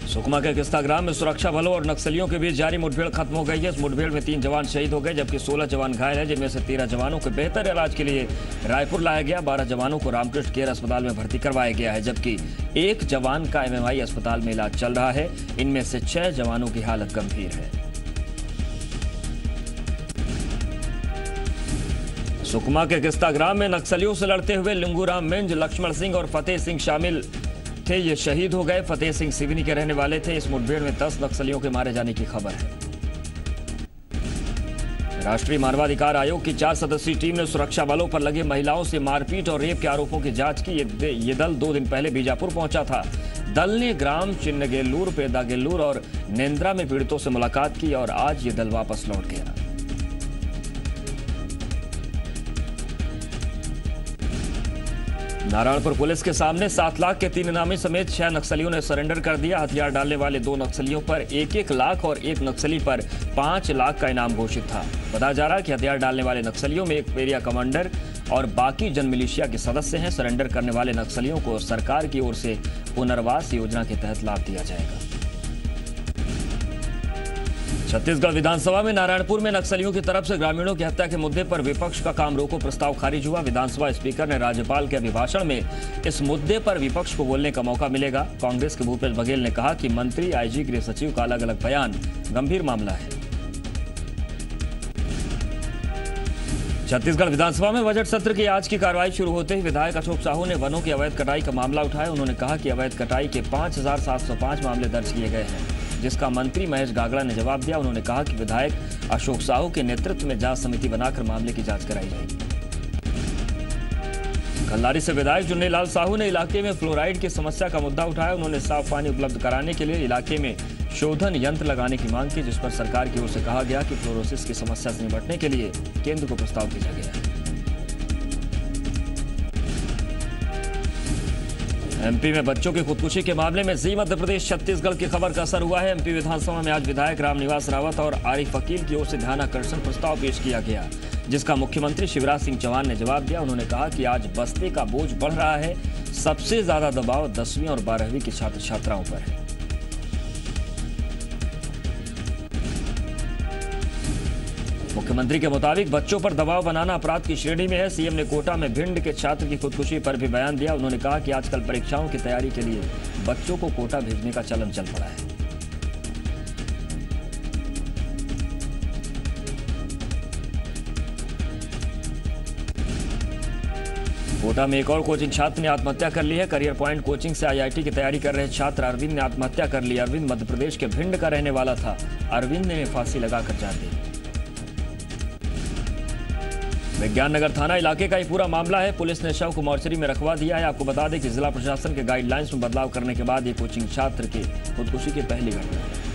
सुकमा के किस्ता ग्राम में सुरक्षा बलों और नक्सलियों के बीच जारी मुठभेड़ खत्म हो गई है। इस मुठभेड़ में 3 जवान शहीद हो गए, जबकि 16 जवान घायल हैं, जिनमें से 13 जवानों को बेहतर इलाज के लिए रायपुर लाया गया। 12 जवानों को रामकृष्ण केयर अस्पताल में भर्ती करवाया गया है, जबकि 1 जवान का MMI अस्पताल में इलाज चल रहा है। इनमें से 6 जवानों की हालत गंभीर है। सुकमा के किस्ता ग्राम में नक्सलियों से लड़ते हुए लिंगूराम मिंज, लक्ष्मण सिंह और फतेह सिंह शामिल थे। ये शहीद हो गए। फतेह सिंह सिवनी के रहने वाले थे। इस मुठभेड़ में 10 नक्सलियों के मारे जाने की खबर है। राष्ट्रीय मानवाधिकार आयोग की 4 सदस्यीय टीम ने सुरक्षा बलों पर लगे महिलाओं से मारपीट और रेप के आरोपों की जांच की। ये दल 2 दिन पहले बीजापुर पहुंचा था। दल ने ग्राम चिन्नगेल्लूर, पेदागेल्लूर और नेंद्रा में पीड़ितों से मुलाकात की और आज ये दल वापस लौट गया। नारायणपुर पुलिस के सामने 7 लाख के 3 इनामी समेत 6 नक्सलियों ने सरेंडर कर दिया। हथियार डालने वाले 2 नक्सलियों पर 1-1 लाख और 1 नक्सली पर 5 लाख का इनाम घोषित था। बताया जा रहा है कि हथियार डालने वाले नक्सलियों में एक एरिया कमांडर और बाकी जनमिलिशिया के सदस्य हैं। सरेंडर करने वाले नक्सलियों को सरकार की ओर से पुनर्वास योजना के तहत लाभ दिया जाएगा। छत्तीसगढ़ विधानसभा में नारायणपुर में नक्सलियों की तरफ से ग्रामीणों की हत्या के मुद्दे पर विपक्ष का काम रोको प्रस्ताव खारिज हुआ। विधानसभा स्पीकर ने राज्यपाल के अभिभाषण में इस मुद्दे पर विपक्ष को बोलने का मौका मिलेगा। कांग्रेस के भूपेश बघेल ने कहा कि मंत्री, IG, गृह सचिव का अलग अलग बयान गंभीर मामला है। छत्तीसगढ़ विधानसभा में बजट सत्र की आज की कार्रवाई शुरू होते ही विधायक अशोक साहू ने वनों की अवैध कटाई का मामला उठाया। उन्होंने कहा कि अवैध कटाई के 5705 मामले दर्ज किए गए हैं, जिसका मंत्री महेश गागड़ा ने जवाब दिया। उन्होंने कहा कि विधायक अशोक साहू के नेतृत्व में जांच समिति बनाकर मामले की जांच कराई जाएगी। कल्लारी से विधायक जुन्नेलाल साहू ने इलाके में फ्लोराइड की समस्या का मुद्दा उठाया। उन्होंने साफ पानी उपलब्ध कराने के लिए इलाके में शोधन यंत्र लगाने की मांग की, जिस पर सरकार की ओर से कहा गया कि फ्लोरोसिस की समस्या से निपटने के लिए केंद्र को प्रस्ताव भेजा गया है। MP में बच्चों की खुदकुशी के मामले में जी मध्य प्रदेश छत्तीसगढ़ की खबर का असर हुआ है। MP विधानसभा में आज विधायक रामनिवास रावत और आरिफ वकील की ओर से ध्यानाकर्षण प्रस्ताव पेश किया गया, जिसका मुख्यमंत्री शिवराज सिंह चौहान ने जवाब दिया। उन्होंने कहा कि आज बस्ते का बोझ बढ़ रहा है। सबसे ज्यादा दबाव 10वीं और 12वीं के छात्र छात्राओं पर है। मुख्यमंत्री के मुताबिक बच्चों पर दबाव बनाना अपराध की श्रेणी में है। CM ने कोटा में भिंड के छात्र की खुदकुशी पर भी बयान दिया। उन्होंने कहा कि आजकल परीक्षाओं की तैयारी के लिए बच्चों को कोटा भेजने का चलन चल पड़ा है। कोटा में एक और कोचिंग छात्र ने आत्महत्या कर ली है। करियर पॉइंट कोचिंग से IIT की तैयारी कर रहे छात्र अरविंद ने आत्महत्या कर ली। अरविंद मध्य प्रदेश के भिंड का रहने वाला था। अरविंद ने फांसी लगाकर जान दी। विज्ञान नगर थाना इलाके का ही पूरा मामला है। पुलिस ने शव को मोर्चरी में रखवा दिया है। आपको बता दें कि जिला प्रशासन के गाइडलाइंस में बदलाव करने के बाद ये कोचिंग छात्र की खुदकुशी की पहली घटना है।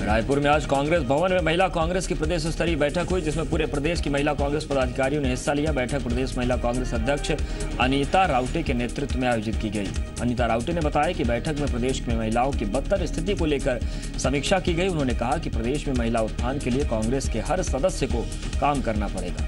रायपुर में आज कांग्रेस भवन में महिला कांग्रेस की प्रदेश स्तरीय बैठक हुई, जिसमें पूरे प्रदेश की महिला कांग्रेस पदाधिकारियों ने हिस्सा लिया। बैठक प्रदेश महिला कांग्रेस अध्यक्ष अनीता राउटे के नेतृत्व में आयोजित की गई। अनीता राउटे ने बताया कि बैठक में प्रदेश में महिलाओं की बदतर स्थिति को लेकर समीक्षा की गई। उन्होंने कहा कि प्रदेश में महिला उत्थान के लिए कांग्रेस के हर सदस्य को काम करना पड़ेगा।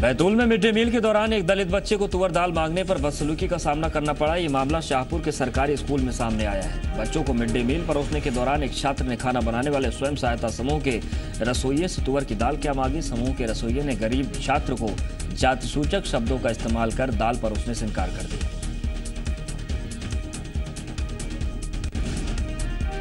बैतूल में मिड डे मील के दौरान एक दलित बच्चे को तुअर दाल मांगने पर बदसलूकी का सामना करना पड़ा। ये मामला शाहपुर के सरकारी स्कूल में सामने आया है। बच्चों को मिड डे मील परोसने के दौरान एक छात्र ने खाना बनाने वाले स्वयं सहायता समूह के रसोइये से तुअर की दाल क्या मांगी। समूह के रसोइये ने गरीब छात्र को जातिसूचक शब्दों का इस्तेमाल कर दाल परोसने से इनकार कर दिया।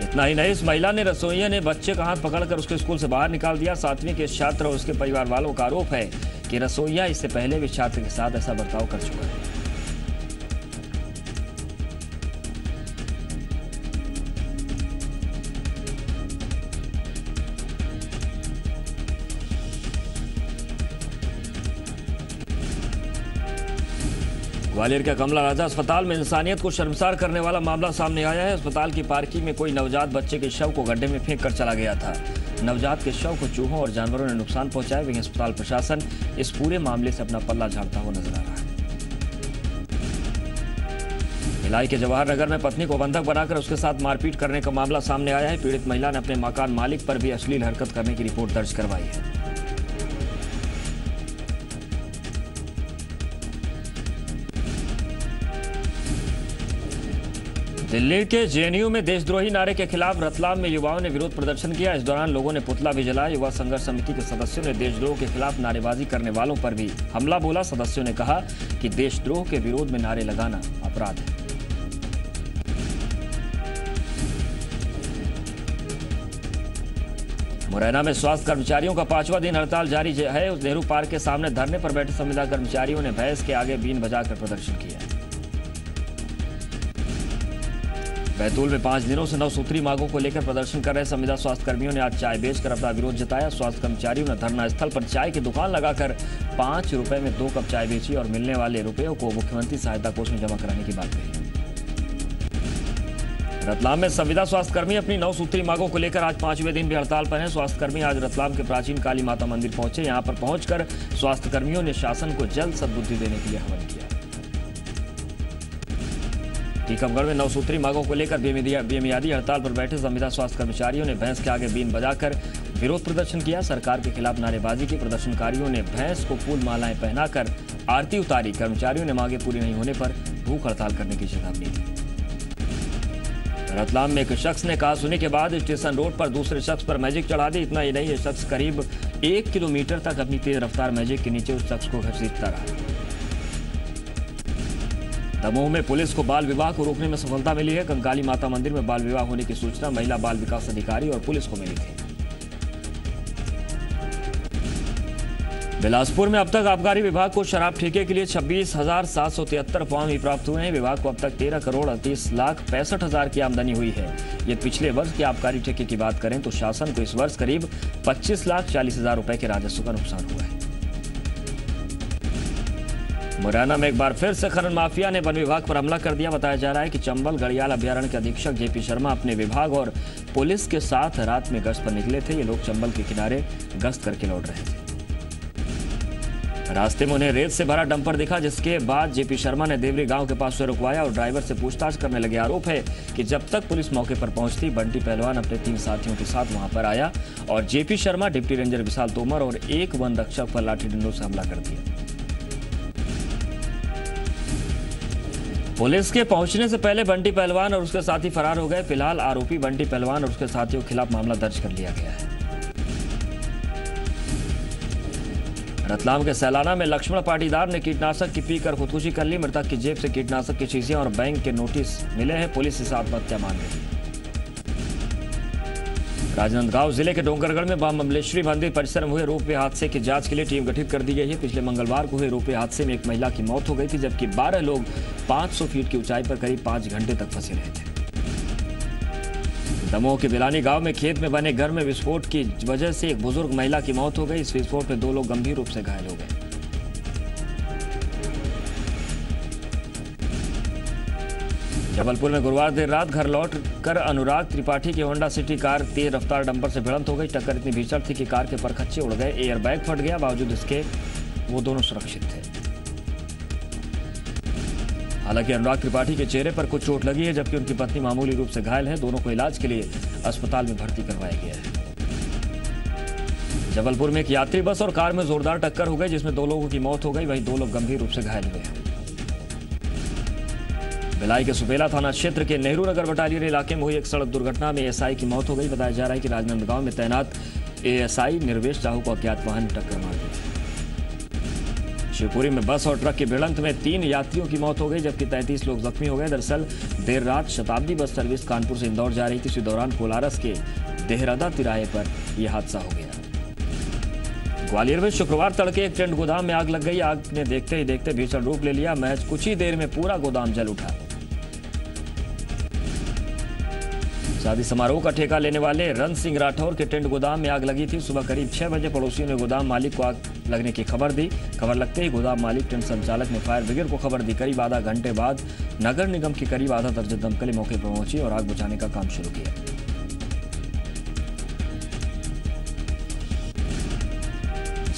इतना ही नहीं, इस महिला ने रसोइये ने बच्चे का हाथ पकड़कर उसके स्कूल से बाहर निकाल दिया। 7वीं के छात्र और उसके परिवार वालों का आरोप है कि रसोइया इससे पहले भी छात्र के साथ ऐसा बर्ताव कर चुका है। ग्वालियर के कमला राजा अस्पताल में इंसानियत को शर्मसार करने वाला मामला सामने आया है। अस्पताल की पार्किंग में कोई नवजात बच्चे के शव को गड्ढे में फेंक कर चला गया था। नवजात के शव को चूहों और जानवरों ने नुकसान पहुंचाया। वहीं अस्पताल प्रशासन इस पूरे मामले से अपना पल्ला झाड़ता हुआ नजर आ रहा है। भिलाई के जवाहर नगर में पत्नी को बंधक बनाकर उसके साथ मारपीट करने का मामला सामने आया है। पीड़ित महिला ने अपने मकान मालिक पर भी अश्लील हरकत करने की रिपोर्ट दर्ज करवाई है। दिल्ली के जेएनयू में देशद्रोही नारे के खिलाफ रतलाम में युवाओं ने विरोध प्रदर्शन किया। इस दौरान लोगों ने पुतला भी जलाया। युवा संघर्ष समिति के सदस्यों ने देशद्रोह के खिलाफ नारेबाजी करने वालों पर भी हमला बोला। सदस्यों ने कहा कि देशद्रोह के विरोध में नारे लगाना अपराध है। मुरैना में स्वास्थ्य कर्मचारियों का 5वां दिन हड़ताल जारी है। उस नेहरू पार्क के सामने धरने पर बैठे संविदा कर्मचारियों ने भैंस के आगे बीन बजाकर प्रदर्शन किया। बैतूल में 5 दिनों से 9 सूत्री मांगों को लेकर प्रदर्शन कर रहे संविदा स्वास्थ्य कर्मियों ने आज चाय बेचकर अपना विरोध जताया। स्वास्थ्य कर्मचारियों ने धरना स्थल पर चाय की दुकान लगाकर 5 रुपए में 2 कप चाय बेची और मिलने वाले रुपयों को मुख्यमंत्री सहायता कोष में जमा कराने की बात कही। रतलाम में संविदा स्वास्थ्य कर्मी अपनी 9 सूत्री मांगों को लेकर आज 5वें दिन भी हड़ताल पर हैं। स्वास्थ्य कर्मी आज रतलाम के प्राचीन काली माता मंदिर पहुंचे। यहां पर पहुंचकर स्वास्थ्य कर्मियों ने शासन को जल्द सद्बुद्धि देने के लिए आह्वान किया। टीकमगढ़ में 9 सूत्री मांगों को लेकर बेमियादी हड़ताल पर बैठे संविदा स्वास्थ्य कर्मचारियों ने भैंस के आगे बीन बजाकर विरोध प्रदर्शन किया। सरकार के खिलाफ नारेबाजी की। प्रदर्शनकारियों ने भैंस को फूल मालाएं पहनाकर आरती उतारी। कर्मचारियों ने मांगे पूरी नहीं होने पर भूख हड़ताल करने की चेतावनी दी। रतलाम में एक शख्स ने कहा सुनी के बाद स्टेशन रोड पर दूसरे शख्स पर मैजिक चढ़ा दी। इतना ही नहीं, ये शख्स करीब 1 किलोमीटर तक अपनी तेज रफ्तार मैजिक के नीचे उस शख्स को घसीटता रहा। दमोह में पुलिस को बाल विवाह को रोकने में सफलता मिली है। कंकाली माता मंदिर में बाल विवाह होने की सूचना महिला बाल विकास अधिकारी और पुलिस को मिली थी। बिलासपुर में अब तक आबकारी विभाग को शराब ठेके के लिए 26,773 फॉर्म ही प्राप्त हुए हैं। विभाग को अब तक 13,38,65,000 की आमदनी हुई है। ये पिछले वर्ष के आबकारी ठेके की बात करें तो शासन को इस वर्ष करीब 25,40,000 रुपए के राजस्व का नुकसान हुआ है। मुरैना में एक बार फिर से खनन माफिया ने वन विभाग पर हमला कर दिया। बताया जा रहा है कि चंबल गढ़ियाल अभ्यारण्य के अधीक्षक जेपी शर्मा अपने विभाग और पुलिस के साथ रात में गश्त पर निकले थे। ये लोग चंबल के किनारे गश्त करके लौट रहे थे। रास्ते में उन्हें रेत से भरा डंपर दिखा, जिसके बाद जेपी शर्मा ने देवरी गांव के पास से रुकवाया और ड्राइवर से पूछताछ करने लगे। आरोप है कि जब तक पुलिस मौके पर पहुंचती, बंटी पहलवान अपने 3 साथियों के साथ वहां पर आया और जेपी शर्मा, डिप्टी रेंजर विशाल तोमर और एक वन रक्षक पर लाठी डंडों से हमला कर दिया। पुलिस के पहुंचने से पहले बंटी पहलवान और उसके साथी फरार हो गए। फिलहाल आरोपी बंटी पहलवान और उसके साथियों के खिलाफ मामला दर्ज कर लिया गया है। रतलाम के सैलाना में लक्ष्मण पाटीदार ने कीटनाशक की पीकर खुदकुशी कर ली। मृतक की जेब से कीटनाशक की शीशियां और बैंक के नोटिस मिले हैं। पुलिस इसे आत्महत्या मान रही है। राजनांदगांव जिले के डोंगरगढ़ में बमलेश्वरी मंदिर परिसर में हुए रोपवे हादसे की जांच के लिए टीम गठित कर दी गई है। पिछले मंगलवार को हुए रोपवे हादसे में एक महिला की मौत हो गई थी, जबकि 12 लोग 500 फीट की ऊंचाई पर करीब 5 घंटे तक फंसे रहे थे। दमोह के बिलानी गांव में खेत में बने घर में विस्फोट की वजह से एक बुजुर्ग महिला की मौत हो गई। इस विस्फोट में 2 लोग गंभीर रूप से घायल हो गए। जबलपुर में गुरुवार देर रात घर लौट कर अनुराग त्रिपाठी की होंडा सिटी कार तेज रफ्तार डंपर से भिड़ंत हो गई। टक्कर इतनी भीषण थी कि कार के परखच्चे उड़ गए। एयरबैग फट गया, बावजूद इसके वो दोनों सुरक्षित थे। हालांकि अनुराग त्रिपाठी के चेहरे पर कुछ चोट लगी है, जबकि उनकी पत्नी मामूली रूप से घायल है। दोनों को इलाज के लिए अस्पताल में भर्ती करवाया गया है। जबलपुर में एक यात्री बस और कार में जोरदार टक्कर हो गई, जिसमें 2 लोगों की मौत हो गई, वहीं 2 लोग गंभीर रूप से घायल हुए हैं। भिलाई के सुपेला थाना क्षेत्र के नेहरू नगर बटालियन इलाके में हुई एक सड़क दुर्घटना में एएसआई की मौत हो गई। बताया जा रहा है कि राजनांदगांव में तैनात एएसआई निर्वेश साहू को अज्ञात वाहन ने टक्कर मार दी। शिवपुरी में बस और ट्रक की भिड़ंत में 3 यात्रियों की मौत हो गई, जबकि 33 लोग जख्मी हो गए। दरअसल देर रात शताब्दी बस सर्विस कानपुर से इंदौर जा रही थी। इसी दौरान कोलारस के देहरादा तिराहे पर यह हादसा हो गया। ग्वालियर में शुक्रवार तड़के एक टेंट गोदाम में आग लग गई। आग ने देखते ही देखते भीषण रूप ले लिया। महज कुछ ही देर में पूरा गोदाम जल उठा। शादी समारोह का ठेका लेने वाले रन सिंह राठौर के टेंट गोदाम में आग लगी थी। सुबह करीब 6 बजे पड़ोसियों ने गोदाम मालिक को आग लगने की खबर दी। खबर लगते ही गोदाम मालिक टेंट संचालक ने फायर ब्रिगेड को खबर दी। करीब आधा घंटे बाद नगर निगम की करीब आधा दर्जन दमकलें मौके पर पहुंची और आग बुझाने का काम शुरू किया।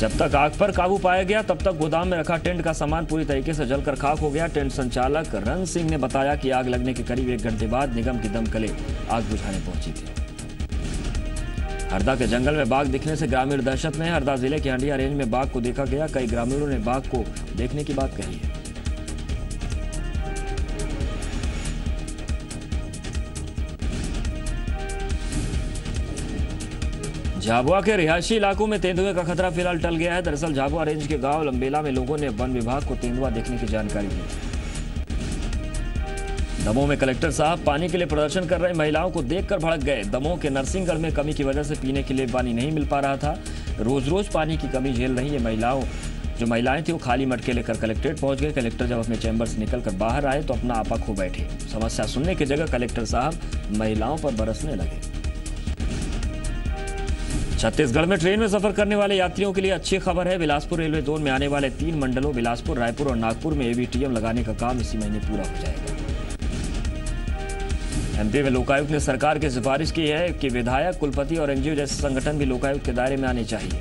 जब तक आग पर काबू पाया गया तब तक गोदाम में रखा टेंट का सामान पूरी तरीके से जलकर खाक हो गया। टेंट संचालक रन सिंह ने बताया कि आग लगने के करीब 1 घंटे बाद निगम की दमकलें आग बुझाने पहुंची थी। हरदा के जंगल में बाघ दिखने से ग्रामीण दहशत में है। हरदा जिले के हंडिया रेंज में बाघ को देखा गया। कई ग्रामीणों ने बाघ को देखने की बात कही है। झाबुआ के रिहायशी इलाकों में तेंदुए का खतरा फिलहाल टल गया है। दरअसल झाबुआ रेंज के गांव लंबेला में लोगों ने वन विभाग को तेंदुआ देखने की जानकारी दी। दमोह में कलेक्टर साहब पानी के लिए प्रदर्शन कर रहे महिलाओं को देखकर भड़क गए। दमोह के नरसिंहगढ़ में कमी की वजह से पीने के लिए पानी नहीं मिल पा रहा था। रोज रोज पानी की कमी झेल रही है महिलाएं थी वो खाली मटके लेकर कलेक्ट्रेट पहुंच गए। कलेक्टर जब अपने चैम्बर से निकलकर बाहर आए तो अपना आपा खो बैठे। समस्या सुनने की जगह कलेक्टर साहब महिलाओं पर बरसने लगे। छत्तीसगढ़ में ट्रेन में सफर करने वाले यात्रियों के लिए अच्छी खबर है। बिलासपुर रेलवे जोन में आने वाले 3 मंडलों बिलासपुर, रायपुर और नागपुर में एवीटीएम लगाने का काम इसी महीने पूरा हो जाएगा। एमपी में लोकायुक्त ने सरकार की सिफारिश की है कि विधायक, कुलपति और एनजीओ जैसे संगठन भी लोकायुक्त के दायरे में आने चाहिए।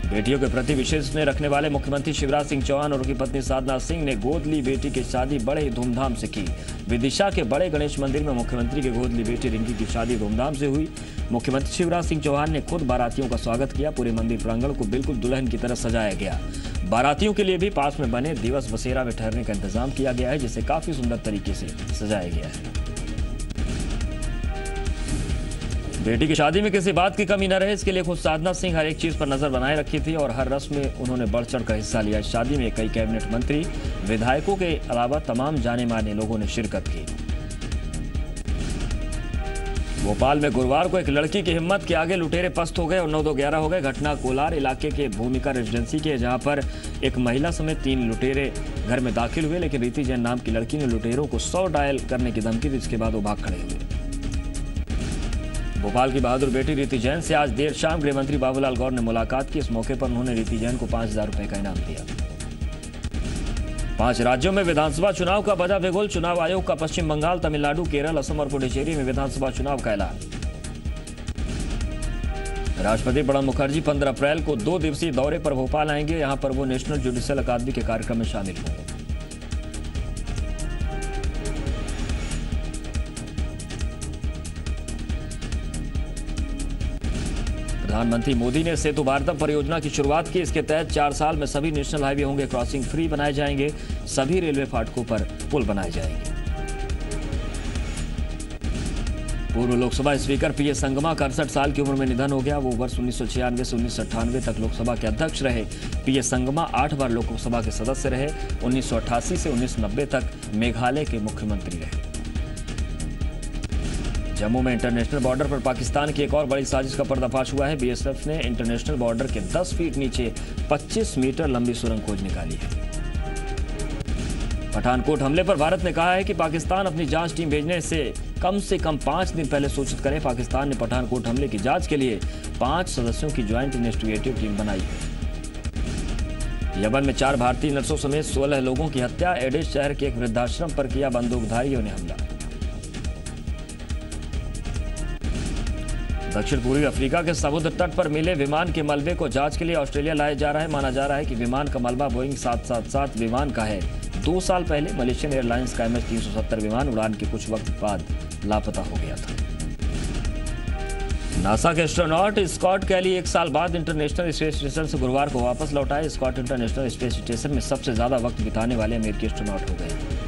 बेटियों के प्रति विशेष स्नेह रखने वाले मुख्यमंत्री शिवराज सिंह चौहान और उनकी पत्नी साधना सिंह ने गोद ली बेटी की शादी बड़े ही धूमधाम से की। विदिशा के बड़े गणेश मंदिर में मुख्यमंत्री की गोद ली बेटी रिंकी की शादी धूमधाम से हुई। मुख्यमंत्री शिवराज सिंह चौहान ने खुद बारातियों का स्वागत किया। पूरे मंदिर प्रांगण को बिल्कुल दुल्हन की तरह सजाया गया। बारातियों के लिए भी पास में बने दिवस बसेरा में ठहरने का इंतजाम किया गया है, जिसे काफी सुंदर तरीके से सजाया गया है। बेटी की शादी में किसी बात की कमी न रहे, इसके लिए खुद साधना सिंह हर एक चीज पर नजर बनाए रखी थी और हर रस्म में उन्होंने बढ़ चढ़कर हिस्सा लिया। इस शादी में कई कैबिनेट मंत्री, विधायकों के अलावा तमाम जाने माने लोगों ने शिरकत की। भोपाल में गुरुवार को एक लड़की की हिम्मत के आगे लुटेरे पस्त हो गए और 9-2-11 हो गए। घटना कोलार इलाके के भूमिका रेजिडेंसी की है, जहां पर एक महिला समेत 3 लुटेरे घर में दाखिल हुए, लेकिन रीति जैन नाम की लड़की ने लुटेरों को 100 डायल करने की धमकी दी। इसके बाद वो भाग खड़े हुए। भोपाल की बहादुर बेटी रीति जैन से आज देर शाम गृह मंत्री बाबूलाल गौर ने मुलाकात की। इस मौके पर उन्होंने रीति जैन को 5000 रुपए का इनाम दिया। 5 राज्यों में विधानसभा चुनाव का बजा बिगुल। चुनाव आयोग का पश्चिम बंगाल, तमिलनाडु, केरल, असम और पुडुचेरी में विधानसभा चुनाव का ऐलान। राष्ट्रपति प्रणब मुखर्जी 15 अप्रैल को 2 दिवसीय दौरे पर भोपाल आएंगे। यहां पर वो नेशनल जुडिशियल अकादमी के कार्यक्रम में शामिल होंगे। प्रधानमंत्री मोदी ने सेतु भारतम परियोजना की शुरुआत की। इसके तहत 4 साल में सभी नेशनल हाईवे होंगे क्रॉसिंग फ्री बनाए जाएंगे। सभी रेलवे फाटकों पर पुल बनाए जाएंगे। पूर्व लोकसभा स्पीकर पीएस संगमा का 68 साल की उम्र में निधन हो गया। वो वर्ष 1996 से 1998 तक लोकसभा के अध्यक्ष रहे। पीएस संगमा 8 बार लोकसभा के सदस्य रहे। 1988 से 1990 तक मेघालय के मुख्यमंत्री रहे। जम्मू में इंटरनेशनल बॉर्डर पर पाकिस्तान की एक और बड़ी साजिश का पर्दाफाश हुआ है। बीएसएफ ने इंटरनेशनल बॉर्डर के 10 फीट नीचे 25 मीटर लंबी सुरंग खोज निकाली है। पठानकोट हमले पर भारत ने कहा है कि पाकिस्तान अपनी जांच टीम भेजने से कम 5 दिन पहले सूचित करे। पाकिस्तान ने पठानकोट हमले की जांच के लिए 5 सदस्यों की ज्वाइंट इन्वेस्टिगेटिव टीम बनाई है। यमन में 4 भारतीय नर्सों समेत 16 लोगों की हत्या। एडेस शहर के एक वृद्धाश्रम पर किया बंदूकधारियों ने हमला। दक्षिण पूर्वी अफ्रीका के समुद्र तट पर मिले विमान के मलबे को जांच के लिए ऑस्ट्रेलिया लाया जा रहा है। माना जा रहा है कि विमान का मलबा बोइंग 777 विमान का है। 2 साल पहले मलेशियन एयरलाइंस का MS-370 विमान उड़ान के कुछ वक्त बाद लापता हो गया था। नासा के एस्ट्रोनॉट स्कॉट कैली 1 साल बाद इंटरनेशनल स्पेस स्टेशन से गुरुवार को वापस लौटाए। स्कॉट इंटरनेशनल स्पेस स्टेशन में सबसे ज्यादा वक्त बिताने वाले अमेरिकी एस्ट्रोनॉट हो गए।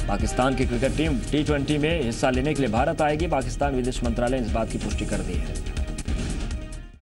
पाकिस्तान की क्रिकेट टीम T20 में हिस्सा लेने के लिए भारत आएगी। पाकिस्तान विदेश मंत्रालय ने इस बात की पुष्टि कर दी है।